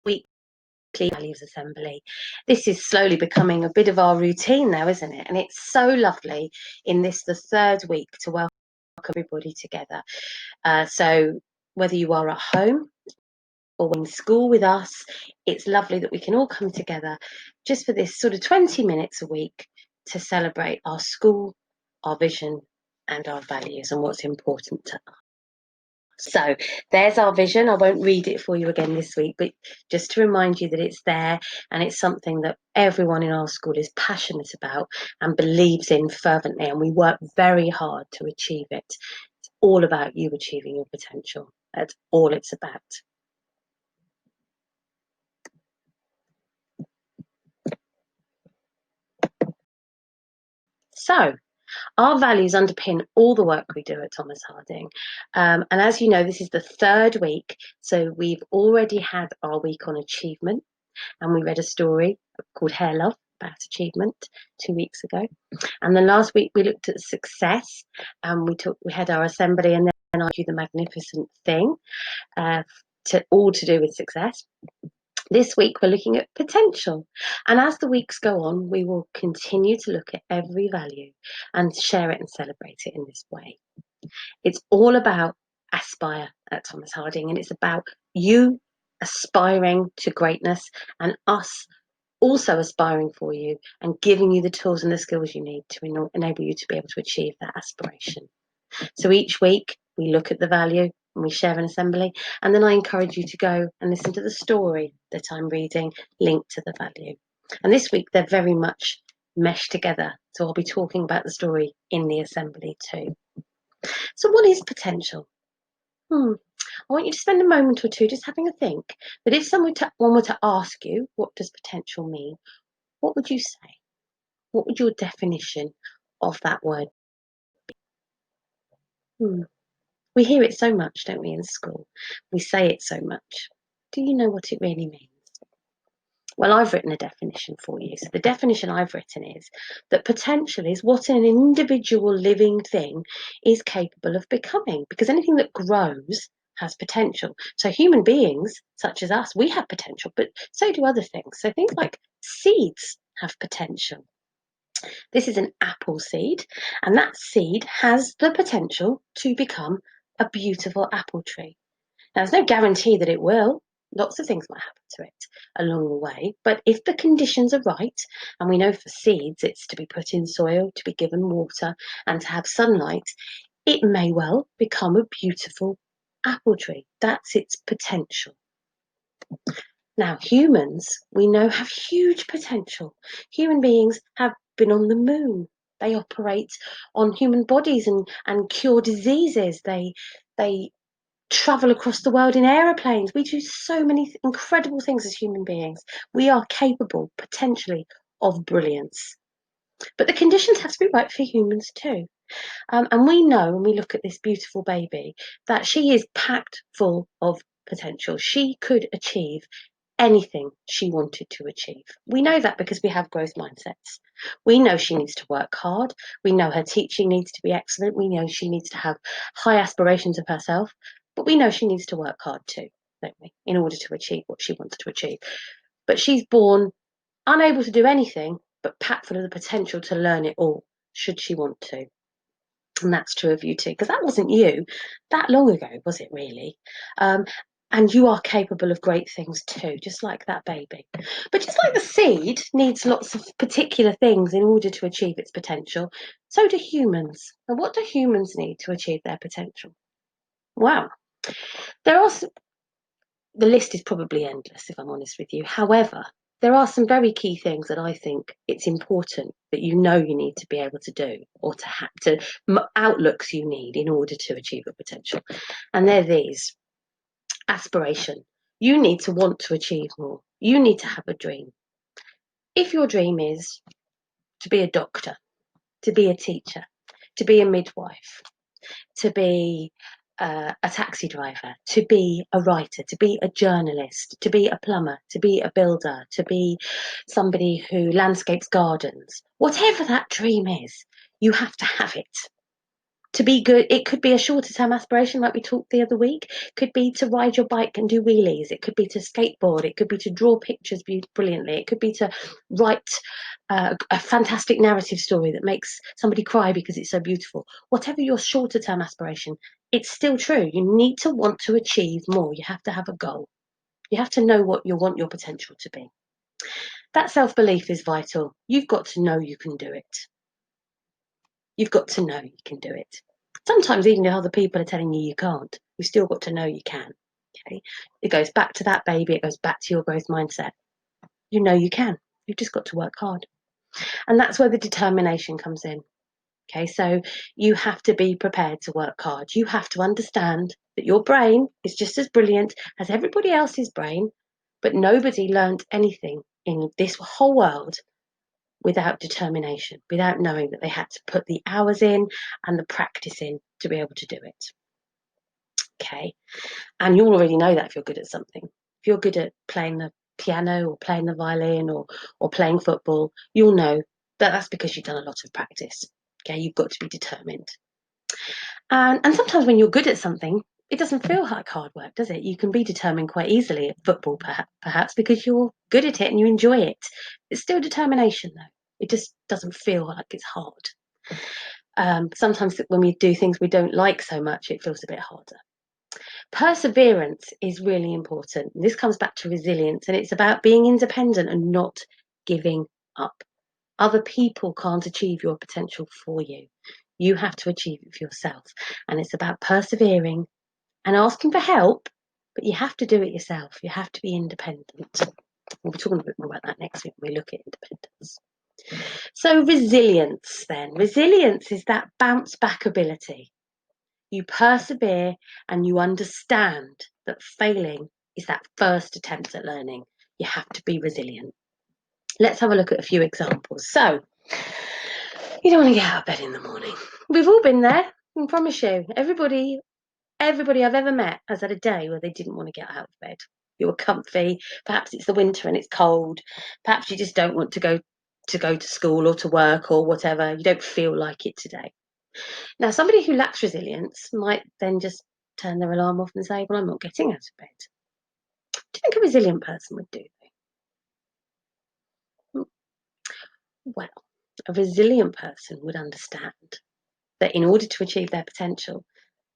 weekly values assembly. This is slowly becoming a bit of our routine now, isn't it? And it's so lovely in this, the third week, to welcome everybody together. So whether you are at home or in school with us, it's lovely that we can all come together just for this sort of 20 minutes a week to celebrate our school, our vision, and our values and what's important to us. So there's our vision. I won't read it for you again this week, but just to remind you that it's there and it's something that everyone in our school is passionate about and believes in fervently, and we work very hard to achieve it. It's all about you achieving your potential. That's all it's about. So our values underpin all the work we do at Thomas Harding. And as you know, this is the third week. So we've already had our week on achievement, and we read a story called Hair Love about achievement 2 weeks ago. And then last week we looked at success, and we had our assembly, and then I do the magnificent thing, all to do with success. This week we're looking at potential, and as the weeks go on, we will continue to look at every value and share it and celebrate it in this way. It's all about aspire at Thomas Harding, and it's about you aspiring to greatness and us also aspiring for you and giving you the tools and the skills you need to enable you to be able to achieve that aspiration. So each week we look at the value and we share an assembly, and then I encourage you to go and listen to the story that I'm reading linked to the value. And this week they're very much meshed together, so I'll be talking about the story in the assembly too. So what is potential? I want you to spend a moment or two just having a think that if someone were to ask you, what does potential mean? What would you say? What would your definition of that word be? We hear it so much, don't we, in school? We say it so much. Do you know what it really means? Well, I've written a definition for you. So the definition I've written is that potential is what an individual living thing is capable of becoming, because anything that grows has potential. So human beings, such as us, we have potential, but so do other things. So things like seeds have potential. This is an apple seed, and that seed has the potential to become a beautiful apple tree. Now, there's no guarantee that it will. Lots of things might happen to it along the way, but if the conditions are right, and we know for seeds it's to be put in soil, to be given water, and to have sunlight, it may well become a beautiful apple tree. That's its potential. Now, humans, we know, have huge potential. Human beings have been on the moon. They operate on human bodies and cure diseases. They travel across the world in aeroplanes. We do so many incredible things as human beings. We are capable, potentially, of brilliance. But the conditions have to be right for humans too. And we know when we look at this beautiful baby that she is packed full of potential. She could achieve anything she wanted to achieve. We know that because we have growth mindsets. We know she needs to work hard. We know her teaching needs to be excellent. We know she needs to have high aspirations of herself, but we know she needs to work hard too, don't we, in order to achieve what she wants to achieve. But she's born unable to do anything, but packed full of the potential to learn it all, should she want to. And that's true of you too, because that wasn't you that long ago, was it really? And you are capable of great things too, just like that baby. But just like the seed needs lots of particular things in order to achieve its potential, so do humans. And what do humans need to achieve their potential? Wow. There are the list is probably endless, if I'm honest with you. However, there are some very key things that I think it's important that you know you need to be able to do, or outlooks you need in order to achieve your potential. And they're these. Aspiration. You need to want to achieve more. You need to have a dream. If your dream is to be a doctor, to be a teacher, to be a midwife, to be a taxi driver, to be a writer, to be a journalist, to be a plumber, to be a builder, to be somebody who landscapes gardens, whatever that dream is, you have to have it. To be good, it could be a shorter term aspiration, like we talked the other week. Could be to ride your bike and do wheelies. It could be to skateboard. It could be to draw pictures brilliantly. It could be to write a fantastic narrative story that makes somebody cry because it's so beautiful. Whatever your shorter term aspiration, it's still true. You need to want to achieve more. You have to have a goal. You have to know what you want your potential to be. That self-belief is vital. You've got to know you can do it. You've got to know you can do it. Sometimes even if other people are telling you you can't, you've still got to know you can. Okay? It goes back to that baby. It goes back to your growth mindset. You know you can. You've just got to work hard. And that's where the determination comes in. Okay, so you have to be prepared to work hard. You have to understand that your brain is just as brilliant as everybody else's brain, but nobody learned anything in this whole world without determination, without knowing that they had to put the hours in and the practice in to be able to do it. Okay, and you'll already know that if you're good at something. If you're good at playing the piano or playing the violin or playing football, you'll know that that's because you've done a lot of practice. Okay, you've got to be determined. And sometimes when you're good at something, it doesn't feel like hard work, does it? You can be determined quite easily at football, perhaps because you're good at it and you enjoy it. It's still determination, though. It just doesn't feel like it's hard. Sometimes when we do things we don't like so much, it feels a bit harder. Perseverance is really important. This comes back to resilience, and it's about being independent and not giving up. Other people can't achieve your potential for you. You have to achieve it for yourself. And it's about persevering and asking for help, but you have to do it yourself. You have to be independent. We'll be talking a bit more about that next week when we look at independence. So resilience then. Resilience is that bounce back ability. You persevere and you understand that failing is that first attempt at learning. You have to be resilient. Let's have a look at a few examples. So, you don't want to get out of bed in the morning. We've all been there, I promise you. Everybody I've ever met has had a day where they didn't want to get out of bed. You were comfy. Perhaps it's the winter and it's cold. Perhaps you just don't want to go to school or to work or whatever. You don't feel like it today. Now, somebody who lacks resilience might then just turn their alarm off and say, well, I'm not getting out of bed. What do you think a resilient person would do? Well, a resilient person would understand that in order to achieve their potential,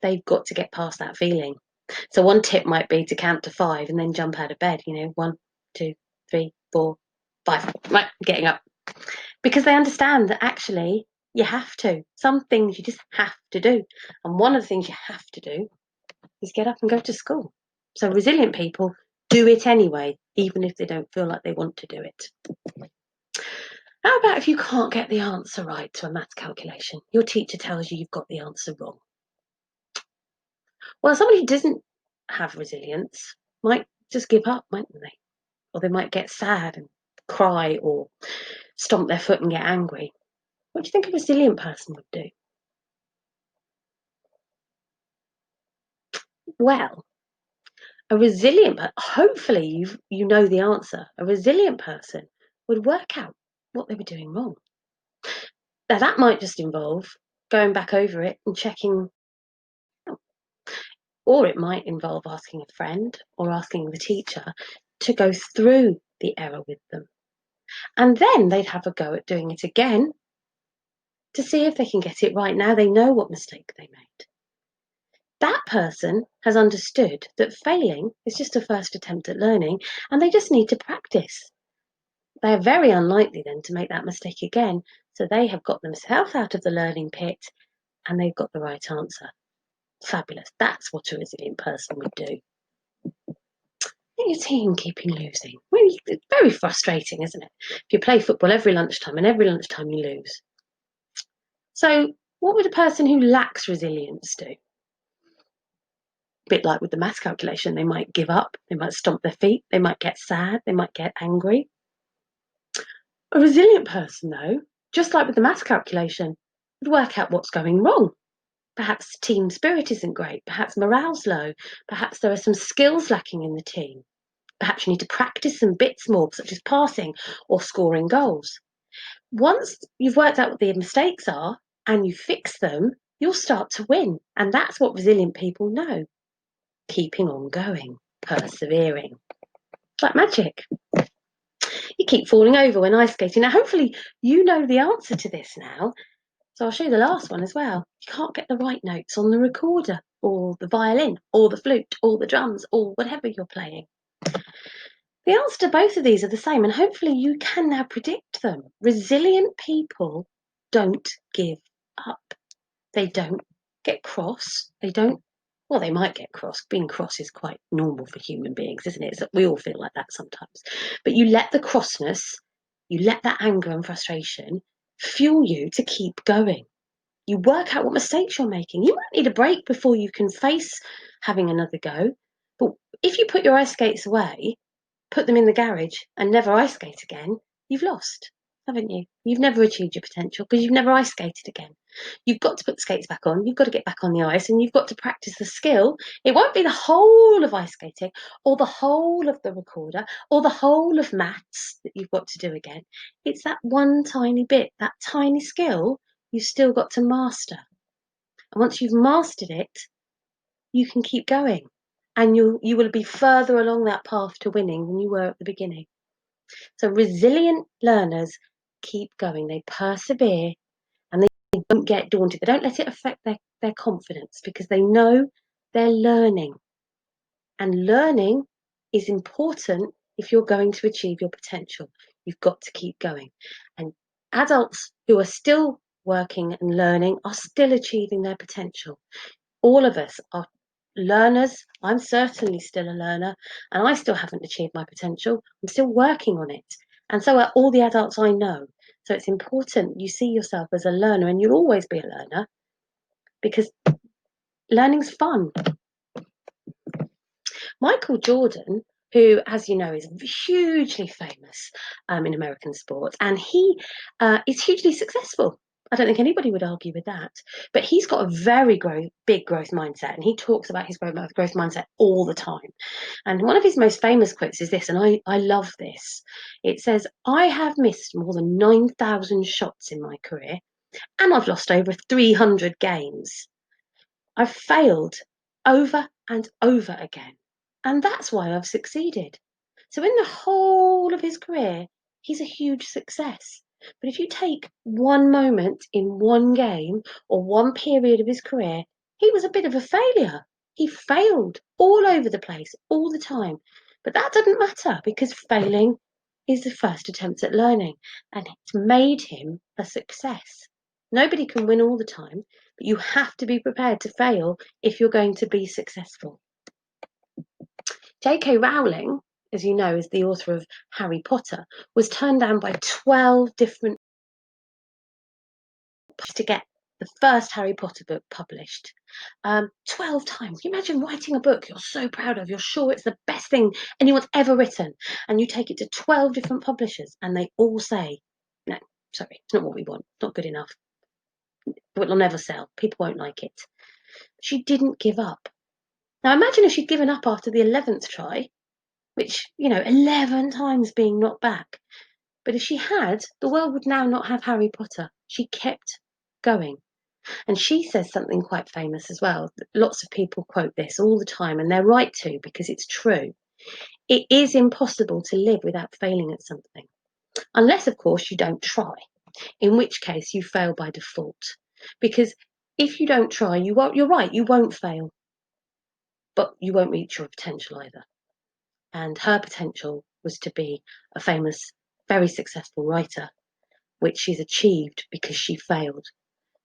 they've got to get past that feeling. So one tip might be to count to 5 and then jump out of bed, 1, 2, 3, 4, 5. Right, getting up. Because they understand that actually you have to. Some things you just have to do. And one of the things you have to do is get up and go to school. So resilient people do it anyway, even if they don't feel like they want to do it. How about if you can't get the answer right to a maths calculation? Your teacher tells you you've got the answer wrong. Well, somebody who doesn't have resilience might just give up, mightn't they? Or they might get sad and cry or stomp their foot and get angry. What do you think a resilient person would do? Well, a resilient person, hopefully you know the answer. A resilient person would work out what they were doing wrong. Now, that might just involve going back over it and checking, or it might involve asking a friend or asking the teacher to go through the error with them. And then they'd have a go at doing it again to see if they can get it right. Now they know what mistake they made. That person has understood that failing is just a first attempt at learning and they just need to practice. They are very unlikely then to make that mistake again. So they have got themselves out of the learning pit and they've got the right answer. Fabulous. That's what a resilient person would do. Your team keeping losing. Well, it's very frustrating, isn't it? If you play football every lunchtime and every lunchtime you lose. So what would a person who lacks resilience do? A bit like with the maths calculation, they might give up, they might stomp their feet, they might get sad, they might get angry. A resilient person, though, just like with the maths calculation, would work out what's going wrong. Perhaps team spirit isn't great, perhaps morale's low, perhaps there are some skills lacking in the team. Perhaps you need to practice some bits more, such as passing or scoring goals. Once you've worked out what the mistakes are and you fix them, you'll start to win. And that's what resilient people know. Keeping on going, persevering. It's like magic. You keep falling over when ice skating. Now, hopefully you know the answer to this now. So I'll show you the last one as well. You can't get the right notes on the recorder or the violin or the flute or the drums or whatever you're playing. The answer to both of these are the same, and hopefully you can now predict them. Resilient people don't give up. They don't get cross. Well, they might get cross. Being cross is quite normal for human beings, isn't it? We all feel like that sometimes. But you let the crossness, you let that anger and frustration fuel you to keep going. You work out what mistakes you're making. You might need a break before you can face having another go. But if you put your ice skates away, put them in the garage and never ice skate again, you've lost, haven't you? You've never achieved your potential because you've never ice skated again. You've got to put the skates back on. You've got to get back on the ice and you've got to practice the skill. It won't be the whole of ice skating or the whole of the recorder or the whole of maths that you've got to do again. It's that one tiny bit, that tiny skill you've still got to master. And once you've mastered it, you can keep going. And you will be further along that path to winning than you were at the beginning. So resilient learners keep going. They persevere and they don't get daunted. They don't let it affect their confidence because they know they're learning. And learning is important if you're going to achieve your potential. You've got to keep going. And adults who are still working and learning are still achieving their potential. All of us are learners. I'm certainly still a learner and I still haven't achieved my potential. I'm still working on it. And so are all the adults I know. So it's important you see yourself as a learner, and you'll always be a learner because learning's fun. Michael Jordan, who, as you know, is hugely famous in American sports, and he is hugely successful. I don't think anybody would argue with that. But he's got a very big growth mindset, and he talks about his growth mindset all the time. And one of his most famous quotes is this, and I love this. It says, "I have missed more than 9,000 shots in my career, and I've lost over 300 games. I've failed over and over again, and that's why I've succeeded." So in the whole of his career, he's a huge success. But if you take one moment in one game or one period of his career, he was a bit of a failure. He failed all over the place, all the time. But that doesn't matter because failing is the first attempt at learning, and it's made him a success. Nobody can win all the time, but you have to be prepared to fail if you're going to be successful. J.K. Rowling, as you know, is the author of Harry Potter, was turned down by 12 different to get the first Harry Potter book published. 12 times. Can you imagine writing a book you're so proud of, you're sure it's the best thing anyone's ever written, and you take it to 12 different publishers and they all say, no, sorry, it's not what we want, it's not good enough, it'll never sell, people won't like it. She didn't give up. Now imagine if she'd given up after the 11th try, which, 11 times being knocked back. But if she had, the world would now not have Harry Potter. She kept going. And she says something quite famous as well. Lots of people quote this all the time, and they're right to, because it's true. It is impossible to live without failing at something. Unless, of course, you don't try, in which case you fail by default. Because if you don't try, you're right, you won't fail. But you won't reach your potential either. And her potential was to be a famous, very successful writer, which she's achieved because she failed.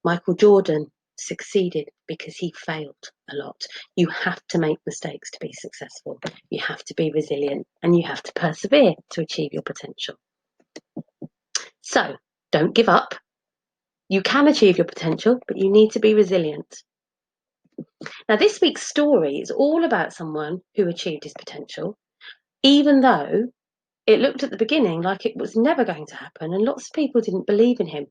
Michael Jordan succeeded because he failed a lot. You have to make mistakes to be successful. You have to be resilient and you have to persevere to achieve your potential. So don't give up. You can achieve your potential, but you need to be resilient. Now, this week's story is all about someone who achieved his potential, even though it looked at the beginning like it was never going to happen and lots of people didn't believe in him.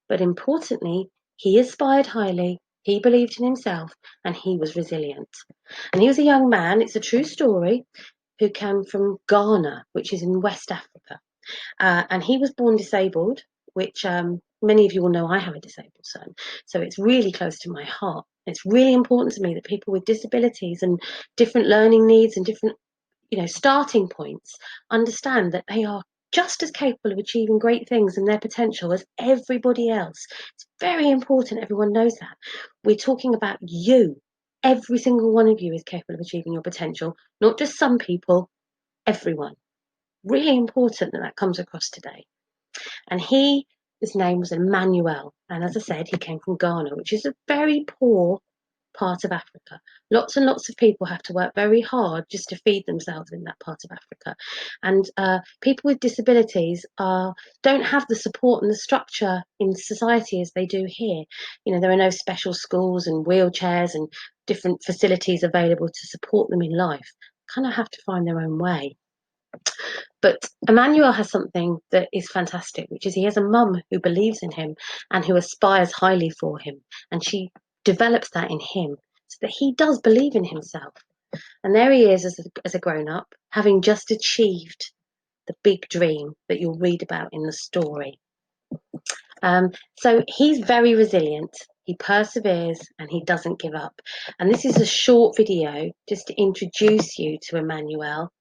But importantly, he aspired highly, he believed in himself, and he was resilient. And he was a young man, it's a true story, who came from Ghana, which is in West Africa. And he was born disabled. which many of you will know I have a disabled son, so it's really close to my heart. It's really important to me that people with disabilities and different learning needs and different, starting points understand that they are just as capable of achieving great things and their potential as everybody else. It's very important everyone knows that. We're talking about you. Every single one of you is capable of achieving your potential, not just some people, everyone. Really important that that comes across today. And his name was Emmanuel. And as I said, he came from Ghana, which is a very poor part of Africa. Lots and lots of people have to work very hard just to feed themselves in that part of Africa. And people with disabilities don't have the support and the structure in society as they do here. There are no special schools and wheelchairs and different facilities available to support them in life. Kind of have to find their own way. But Emmanuel has something that is fantastic, which is he has a mum who believes in him and who aspires highly for him. And she develops that in him so that he does believe in himself. And there he is as a grown-up, having just achieved the big dream that you'll read about in the story. So he's very resilient. He perseveres and he doesn't give up. And this is a short video just to introduce you to Emmanuel.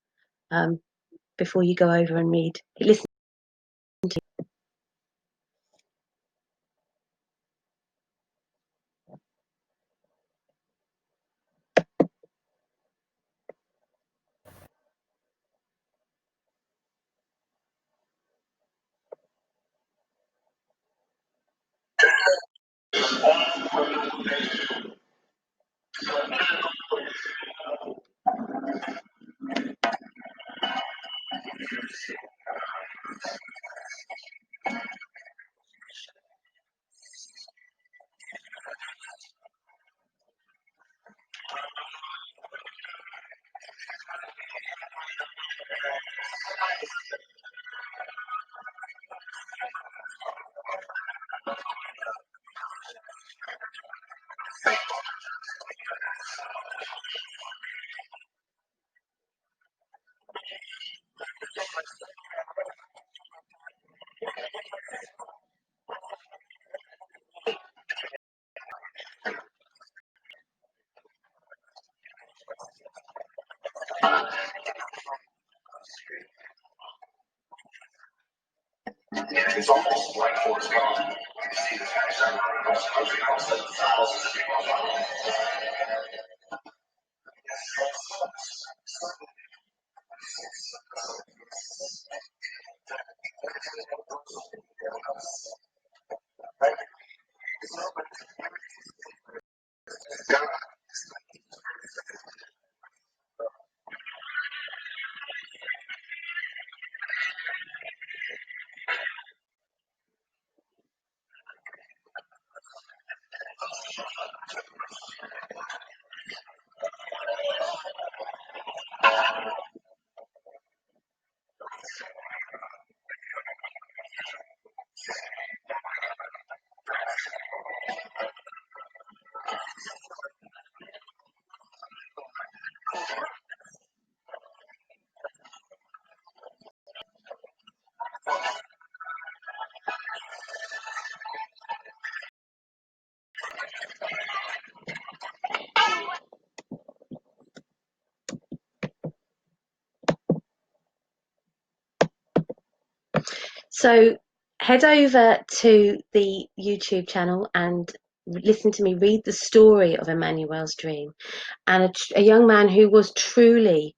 Before you go over and listen. It's almost like Forrest Gump. You see the guys across the country, all of a sudden thousands of people are So head over to the YouTube channel and listen to me read the story of Emmanuel's dream, and a young man who was truly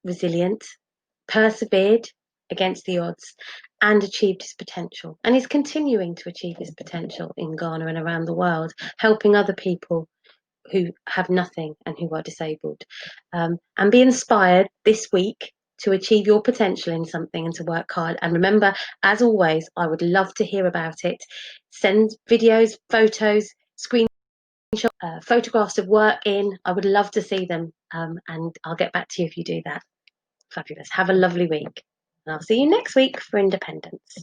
resilient, persevered against the odds, and achieved his potential. And he's continuing to achieve his potential in Ghana and around the world, helping other people who have nothing and who are disabled. And be inspired this week to achieve your potential in something and to work hard. And remember, as always, I would love to hear about it. Send videos, photos, screenshots, photographs of work in. I would love to see them, and I'll get back to you if you do that. Fabulous. Have a lovely week. And I'll see you next week for Independence.